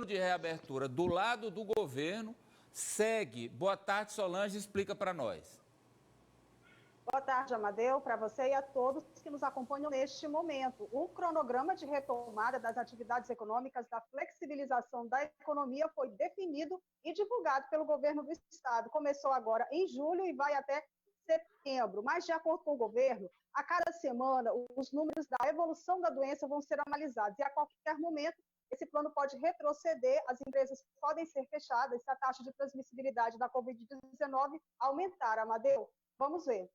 de reabertura do lado do governo segue. Boa tarde, Solange, explica para nós. Boa tarde, Amadeu, para você e a todos que nos acompanham neste momento. O cronograma de retomada das atividades econômicas, da flexibilização da economia foi definido e divulgado pelo governo do estado. Começou agora em julho e vai até setembro. Mas, de acordo com o governo, a cada semana os números da evolução da doença vão ser analisados e a qualquer momento esse plano pode retroceder, as empresas podem ser fechadas se a taxa de transmissibilidade da Covid-19 aumentar. Amadeu, vamos ver.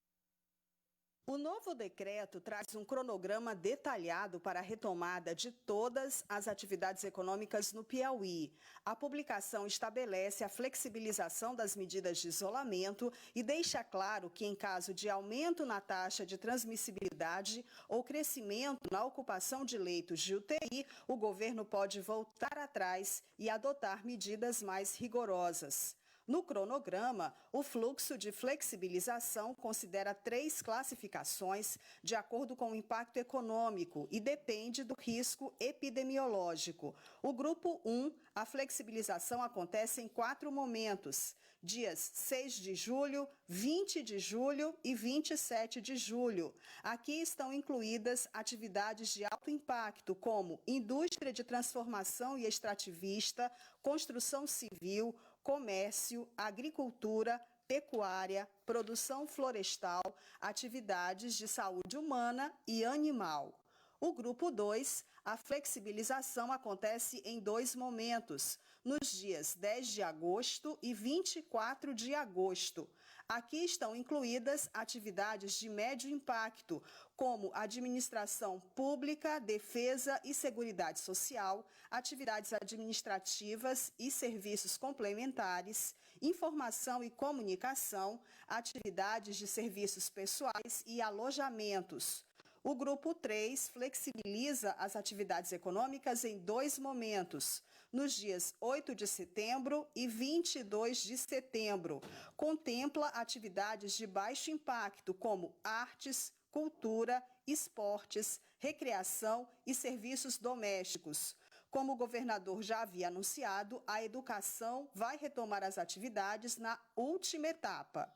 O novo decreto traz um cronograma detalhado para a retomada de todas as atividades econômicas no Piauí. A publicação estabelece a flexibilização das medidas de isolamento e deixa claro que, em caso de aumento na taxa de transmissibilidade ou crescimento na ocupação de leitos de UTI, o governo pode voltar atrás e adotar medidas mais rigorosas. No cronograma, o fluxo de flexibilização considera 3 classificações de acordo com o impacto econômico e depende do risco epidemiológico. O grupo 1, a flexibilização acontece em 4 momentos: dias 6 de julho, 20 de julho e 27 de julho. Aqui estão incluídas atividades de alto impacto, como indústria de transformação e extrativista, construção civil, comércio, agricultura, pecuária, produção florestal, atividades de saúde humana e animal. O grupo 2, a flexibilização acontece em 2 momentos, nos dias 10 de agosto e 24 de agosto. Aqui estão incluídas atividades de médio impacto, como administração pública, defesa e seguridade social, atividades administrativas e serviços complementares, informação e comunicação, atividades de serviços pessoais e alojamentos. O grupo 3 flexibiliza as atividades econômicas em 2 momentos, nos dias 8 de setembro e 22 de setembro. Contempla atividades de baixo impacto, como artes, cultura, esportes, recreação e serviços domésticos. Como o governador já havia anunciado, a educação vai retomar as atividades na última etapa.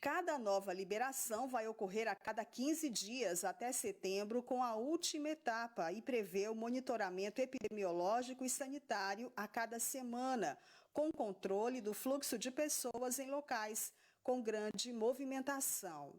Cada nova liberação vai ocorrer a cada 15 dias até setembro, com a última etapa, e prevê o monitoramento epidemiológico e sanitário a cada semana, com controle do fluxo de pessoas em locais com grande movimentação.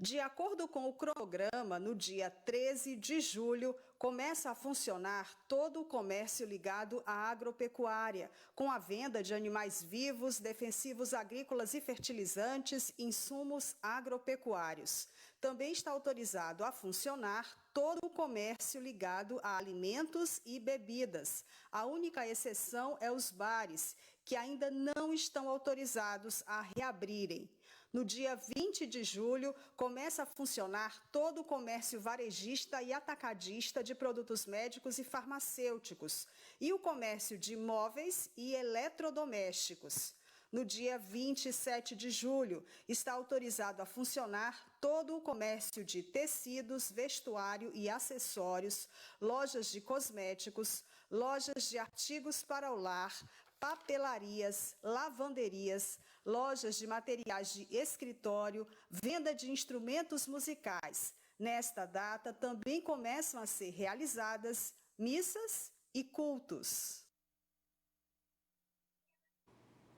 De acordo com o cronograma, no dia 13 de julho, começa a funcionar todo o comércio ligado à agropecuária, com a venda de animais vivos, defensivos agrícolas e fertilizantes, insumos agropecuários. Também está autorizado a funcionar todo o comércio ligado a alimentos e bebidas. A única exceção é os bares, que ainda não estão autorizados a reabrirem. No dia 20 de julho, começa a funcionar todo o comércio varejista e atacadista de produtos médicos e farmacêuticos e o comércio de móveis e eletrodomésticos. No dia 27 de julho, está autorizado a funcionar todo o comércio de tecidos, vestuário e acessórios, lojas de cosméticos, lojas de artigos para o lar, papelarias, lavanderias, lojas de materiais de escritório, venda de instrumentos musicais. Nesta data, também começam a ser realizadas missas e cultos.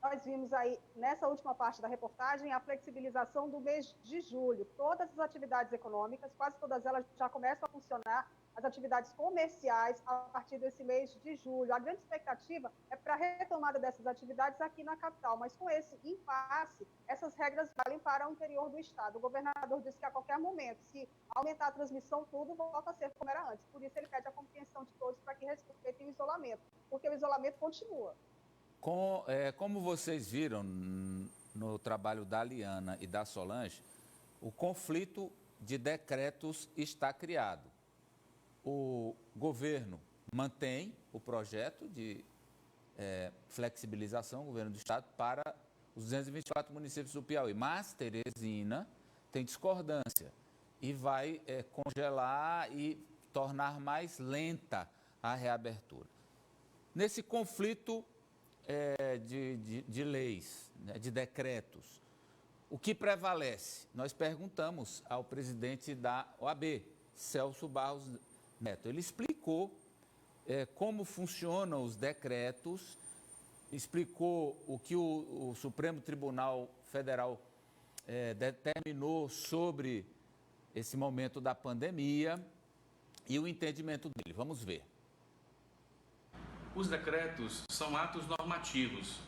Nós vimos aí, nessa última parte da reportagem, a flexibilização do mês de julho. Todas as atividades econômicas, quase todas elas já começam a funcionar, as atividades comerciais, a partir desse mês de julho. A grande expectativa é para a retomada dessas atividades aqui na capital, mas com esse impasse, essas regras valem para o interior do estado. O governador disse que a qualquer momento, se aumentar a transmissão, tudo volta a ser como era antes. Por isso ele pede a compreensão de todos para que respeitem o isolamento, porque o isolamento continua. Como vocês viram no trabalho da Liana e da Solange, o conflito de decretos está criado. O governo mantém o projeto de flexibilização, o governo do estado, para os 224 municípios do Piauí, mas Teresina tem discordância e vai congelar e tornar mais lenta a reabertura. nesse conflito de leis, né, de decretos, o que prevalece? Nós perguntamos ao presidente da OAB, Celso Barros Neto. Ele explicou como funcionam os decretos, explicou o que o Supremo Tribunal Federal determinou sobre esse momento da pandemia e o entendimento dele. Vamos ver. Os decretos são atos normativos,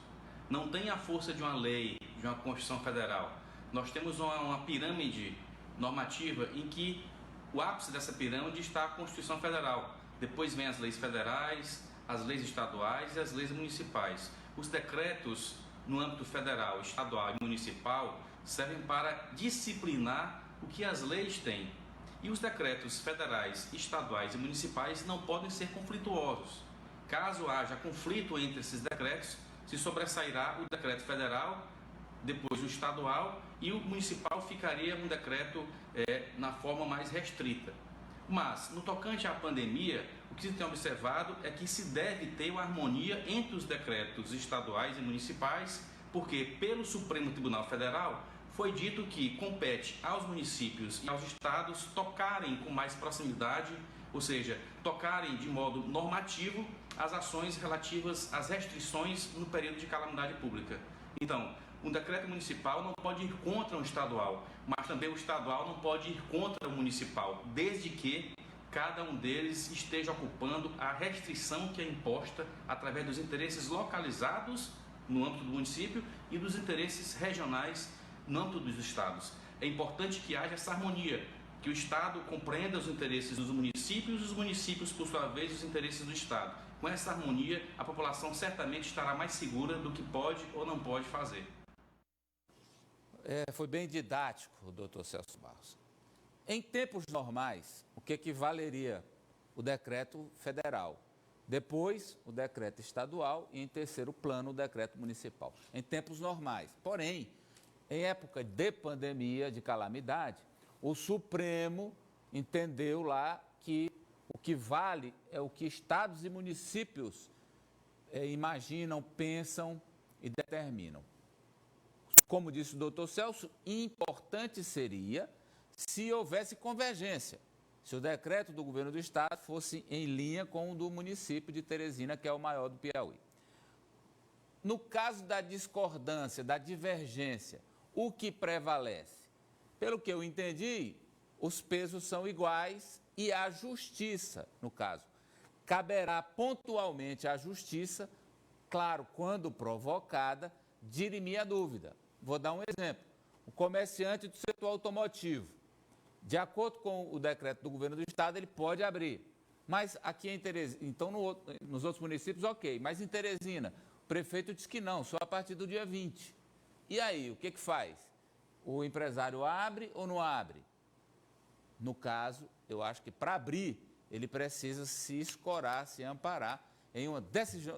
não têm a força de uma lei, de uma Constituição Federal. Nós temos uma pirâmide normativa em que o ápice dessa pirâmide está a Constituição Federal. Depois vem as leis federais, as leis estaduais e as leis municipais. Os decretos no âmbito federal, estadual e municipal servem para disciplinar o que as leis têm. E os decretos federais, estaduais e municipais não podem ser conflituosos. Caso haja conflito entre esses decretos, se sobressairá o decreto federal, depois o estadual, e o municipal ficaria um decreto na forma mais restrita. Mas, no tocante à pandemia, o que se tem observado é que se deve ter uma harmonia entre os decretos estaduais e municipais, porque pelo Supremo Tribunal Federal foi dito que compete aos municípios e aos estados tocarem com mais proximidade, ou seja, tocarem de modo normativo as ações relativas às restrições no período de calamidade pública. Então, um decreto municipal não pode ir contra o estadual, mas também o estadual não pode ir contra o municipal, desde que cada um deles esteja ocupando a restrição que é imposta através dos interesses localizados no âmbito do município e dos interesses regionais no âmbito dos estados. É importante que haja essa harmonia, que o Estado compreenda os interesses dos municípios e os municípios, por sua vez, os interesses do Estado. Com essa harmonia, a população certamente estará mais segura do que pode ou não pode fazer. Foi bem didático, doutor Celso Barros. Em tempos normais, o que valeria o decreto federal? Depois, o decreto estadual e, em terceiro plano, o decreto municipal. Em tempos normais. Porém, em época de pandemia, de calamidade, o Supremo entendeu lá que o que vale é o que estados e municípios imaginam, pensam e determinam. Como disse o doutor Celso, importante seria se houvesse convergência, se o decreto do governo do estado fosse em linha com o do município de Teresina, que é o maior do Piauí. No caso da discordância, da divergência, o que prevalece? Pelo que eu entendi, os pesos são iguais e a justiça, no caso, caberá pontualmente à justiça, claro, quando provocada, dirimir a dúvida. Vou dar um exemplo. O comerciante do setor automotivo, de acordo com o decreto do governo do estado, ele pode abrir. Mas aqui em Teresina, então nos outros municípios, ok. Mas em Teresina, o prefeito diz que não, só a partir do dia 20. E aí, o que faz? O empresário abre ou não abre? No caso, eu acho que para abrir, ele precisa se escorar, se amparar em uma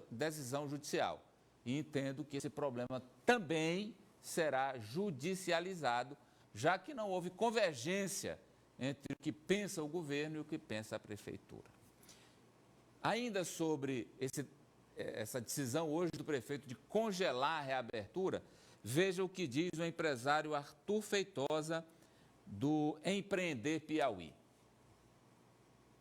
decisão judicial. E entendo que esse problema também será judicializado, já que não houve convergência entre o que pensa o governo e o que pensa a prefeitura. Ainda sobre essa decisão hoje do prefeito de congelar a reabertura, veja o que diz o empresário Arthur Feitosa, do Empreender Piauí.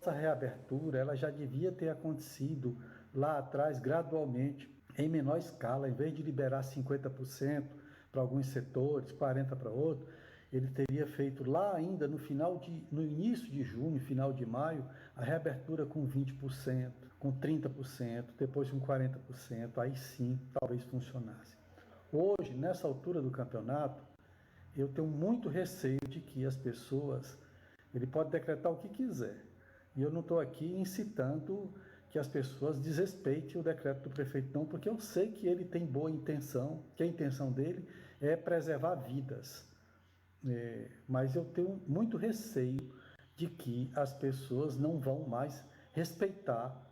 Essa reabertura ela já devia ter acontecido lá atrás, gradualmente, em menor escala. Em vez de liberar 50% para alguns setores, 40% para outros, ele teria feito lá ainda no início de junho, final de maio, a reabertura com 20%, com 30%, depois com 40%, aí sim talvez funcionasse. Hoje, nessa altura do campeonato, eu tenho muito receio de que as pessoas, ele pode decretar o que quiser, e eu não estou aqui incitando que as pessoas desrespeitem o decreto do prefeito, não, porque eu sei que ele tem boa intenção, que a intenção dele é preservar vidas. Mas eu tenho muito receio de que as pessoas não vão mais respeitar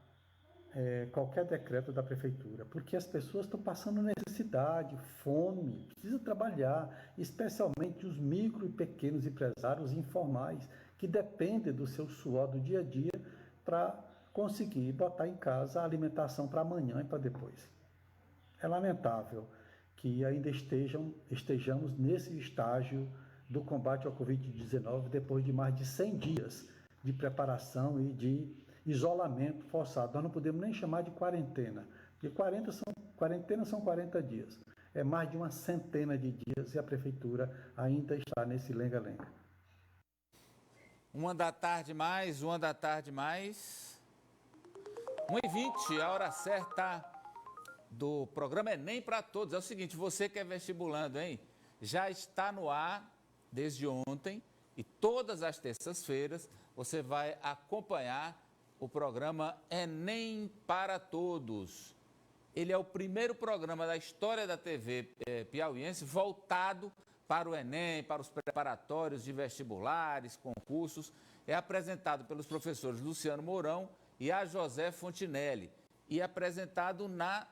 qualquer decreto da prefeitura, porque as pessoas estão passando necessidade, fome, precisam trabalhar, especialmente os micro e pequenos empresários informais, que dependem do seu suor do dia a dia para conseguir botar em casa a alimentação para amanhã e para depois. É lamentável que ainda estejamos nesse estágio do combate ao Covid-19 depois de mais de 100 dias de preparação e de isolamento forçado. Nós não podemos nem chamar de quarentena, porque quarentena são 40 dias. É mais de uma centena de dias e a prefeitura ainda está nesse lenga-lenga. 1h mais, 1h mais. 1h20, a hora certa do programa Enem para Todos. É o seguinte, você que é vestibulando, hein? Já está no ar desde ontem e todas as terças-feiras você vai acompanhar o programa Enem para Todos. Ele é o primeiro programa da história da TV piauiense voltado para o Enem, para os preparatórios de vestibulares, concursos. É apresentado pelos professores Luciano Mourão e a José Fontinelli. E apresentado na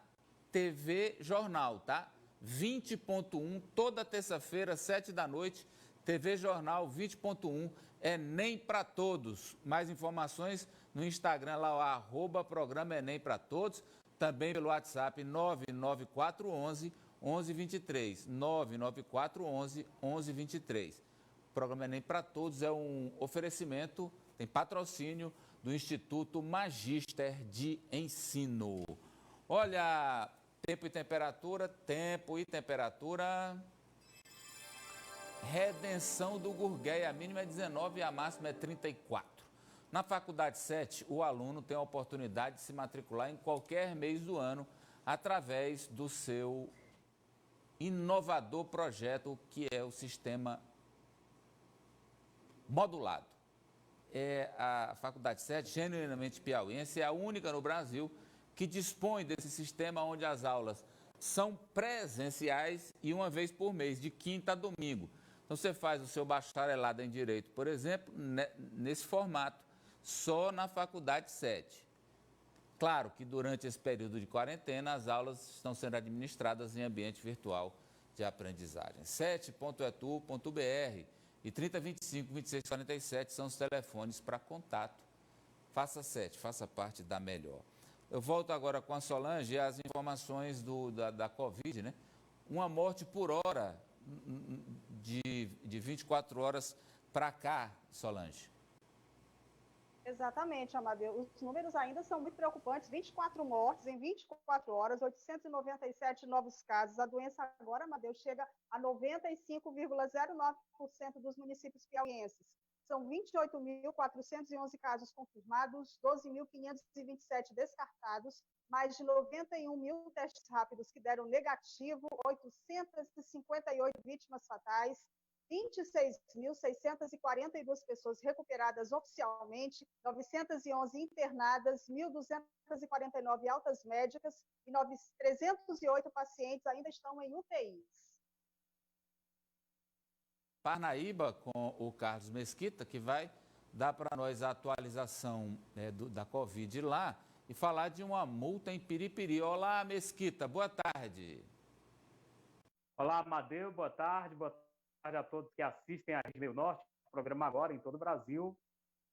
TV Jornal, tá? 20.1, toda terça-feira, 7h, TV Jornal 20.1, Enem para Todos. Mais informações no Instagram, lá o @programa Enem para Todos, também pelo WhatsApp 99411 1123, 99411 1123. O programa Enem para Todos é um oferecimento, tem patrocínio do Instituto Magister de Ensino. Olha, tempo e temperatura. Redenção do Gurgueia, a mínima é 19 e a máxima é 34. Na Faculdade 7, o aluno tem a oportunidade de se matricular em qualquer mês do ano através do seu inovador projeto, que é o sistema modulado. A Faculdade 7, genuinamente piauiense, é a única no Brasil que dispõe desse sistema onde as aulas são presenciais e uma vez por mês, de quinta a domingo. Então você faz o seu bacharelado em Direito, por exemplo, nesse formato, só na Faculdade 7. Claro que durante esse período de quarentena, as aulas estão sendo administradas em ambiente virtual de aprendizagem. 7.etu.br e 3025-2647 são os telefones para contato. Faça 7, faça parte da melhor. Eu volto agora com a Solange e as informações da Covid, né? Uma morte por hora de 24 horas para cá, Solange. Exatamente, Amadeu. Os números ainda são muito preocupantes. 24 mortes em 24 horas, 897 novos casos. A doença agora, Amadeu, chega a 95,09% dos municípios piauienses. São 28.411 casos confirmados, 12.527 descartados, mais de 91 mil testes rápidos que deram negativo, 858 vítimas fatais, 26.642 pessoas recuperadas oficialmente, 911 internadas, 1.249 altas médicas e 308 pacientes ainda estão em UTIs. Parnaíba, com o Carlos Mesquita, que vai dar para nós a atualização da Covid lá e falar de uma multa em Piripiri. Olá, Mesquita, boa tarde. Olá, Amadeu, boa tarde a todos que assistem a Rede Meio Norte, o programa agora em todo o Brasil.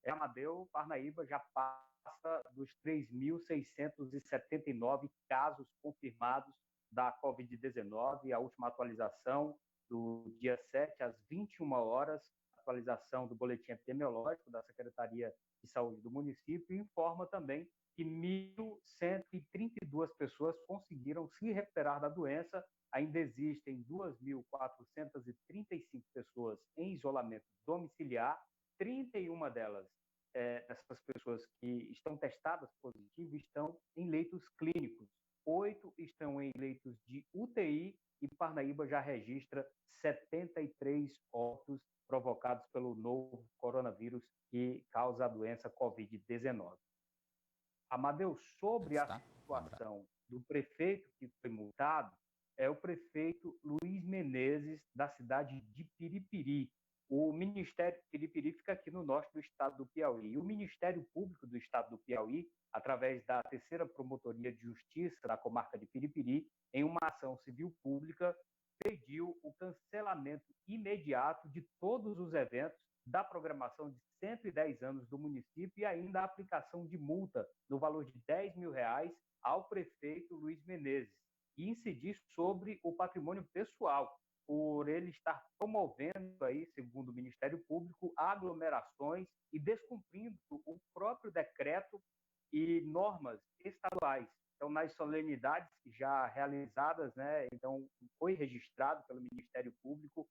Amadeu, Parnaíba já passa dos 3.679 casos confirmados da Covid-19, a última atualização do dia 7, às 21 horas, atualização do boletim epidemiológico da Secretaria de Saúde do município, informa também que 1.132 pessoas conseguiram se recuperar da doença. Ainda existem 2.435 pessoas em isolamento domiciliar, 31 delas, essas pessoas que estão testadas positivo, estão em leitos clínicos, 8 estão em leitos de UTI e Parnaíba já registra 73 óbitos provocados pelo novo coronavírus que causa a doença Covid-19. Amadeu, sobre a situação do prefeito que foi multado, é o prefeito Luiz Menezes, da cidade de Piripiri. O Ministério de Piripiri fica aqui no norte do estado do Piauí. E o Ministério Público do estado do Piauí, através da 3ª Promotoria de Justiça da comarca de Piripiri, em uma ação civil pública, pediu o cancelamento imediato de todos os eventos da programação de 110 anos do município e ainda a aplicação de multa no valor de R$10.000 ao prefeito Luiz Menezes e incidir sobre o patrimônio pessoal, por ele estar promovendo aí, segundo o Ministério Público, aglomerações e descumprindo o próprio decreto e normas estaduais. Então, nas solenidades já realizadas, né, então foi registrado pelo Ministério Público,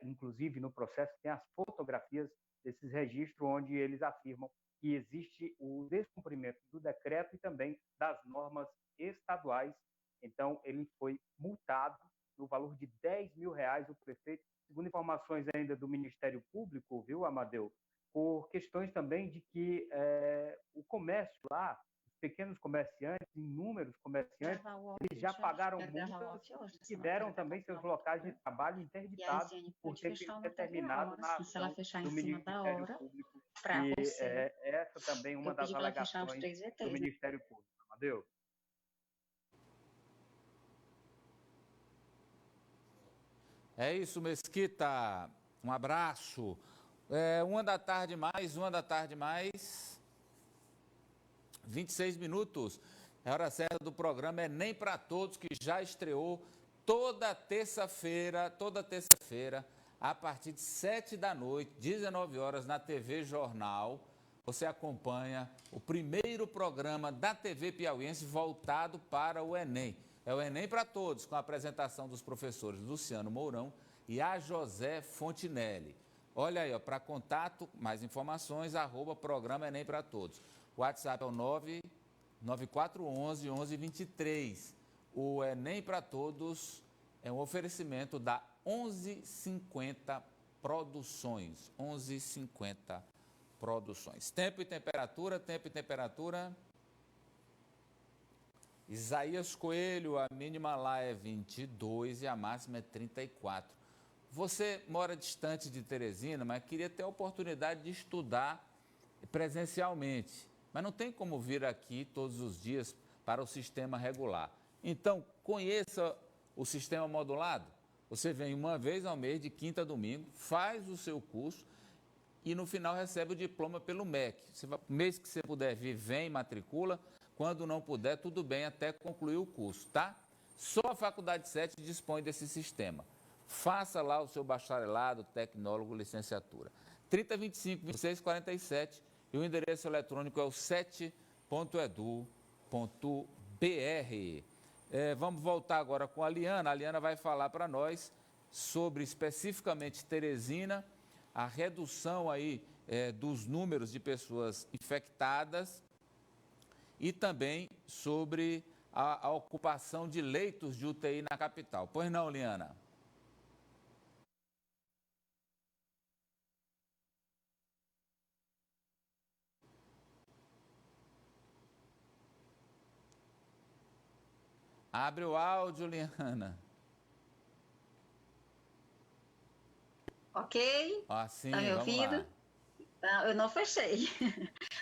inclusive no processo tem as fotografias desses registros onde eles afirmam que existe o descumprimento do decreto e também das normas estaduais. Então, ele foi multado no valor de R$10.000, o prefeito, segundo informações ainda do Ministério Público, viu, Amadeu, por questões também de que o comércio lá, os pequenos comerciantes, inúmeros comerciantes, eles já pagaram multas e tiveram também seus locais de trabalho interditados por ter sido determinado na ação do Ministério Público. E essa também é uma das alegações do Ministério Público. Amadeu? É isso, Mesquita. Um abraço. 1h mais, 26 minutos. É hora certa do programa Enem para Todos, que já estreou toda terça-feira, a partir de 7 da noite, 19 horas, na TV Jornal. Você acompanha o primeiro programa da TV piauiense voltado para o Enem. É o Enem para Todos, com a apresentação dos professores Luciano Mourão e a José Fontinelli. Olha aí, para contato, mais informações, @programa Enem para Todos. O WhatsApp é o 99411-1123. O Enem para Todos é um oferecimento da 1150 Produções. 1150 Produções. Tempo e temperatura. Isaías Coelho, a mínima lá é 22 e a máxima é 34. Você mora distante de Teresina, mas queria ter a oportunidade de estudar presencialmente. Mas não tem como vir aqui todos os dias para o sistema regular. Então, conheça o sistema modulado. Você vem uma vez ao mês, de quinta a domingo, faz o seu curso e no final recebe o diploma pelo MEC. Mês que você puder vir, vem, matricula. Quando não puder, tudo bem, até concluir o curso, tá? Só a Faculdade 7 dispõe desse sistema. Faça lá o seu bacharelado, tecnólogo, licenciatura. 3025-2647 e o endereço eletrônico é o 7.edu.br. Vamos voltar agora com a Liana. A Liana vai falar para nós sobre, especificamente, Teresina, a redução aí dos números de pessoas infectadas e também sobre a ocupação de leitos de UTI na capital. Pois não, Liana? Abre o áudio, Liana. Ok? Sim, tá me ouvindo? Eu não fechei.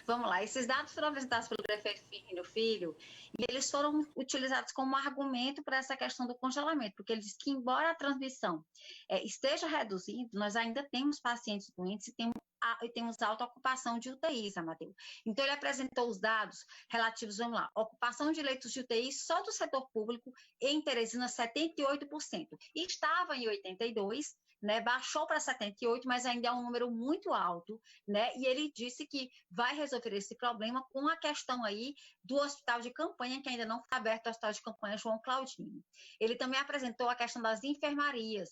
Vamos lá. Esses dados foram apresentados pelo prefeito Firmino Filho e eles foram utilizados como argumento para essa questão do congelamento, porque ele diz que, embora a transmissão esteja reduzindo, nós ainda temos pacientes doentes e temos alta ocupação de UTIs, Amadeu. Então, ele apresentou os dados relativos, vamos lá, ocupação de leitos de UTI só do setor público em Teresina, 78%. E estava em 82%, né, baixou para 78, mas ainda é um número muito alto, né, e ele disse que vai resolver esse problema com a questão aí do hospital de campanha, que ainda não está aberto, o hospital de campanha João Claudino. Ele também apresentou a questão das enfermarias,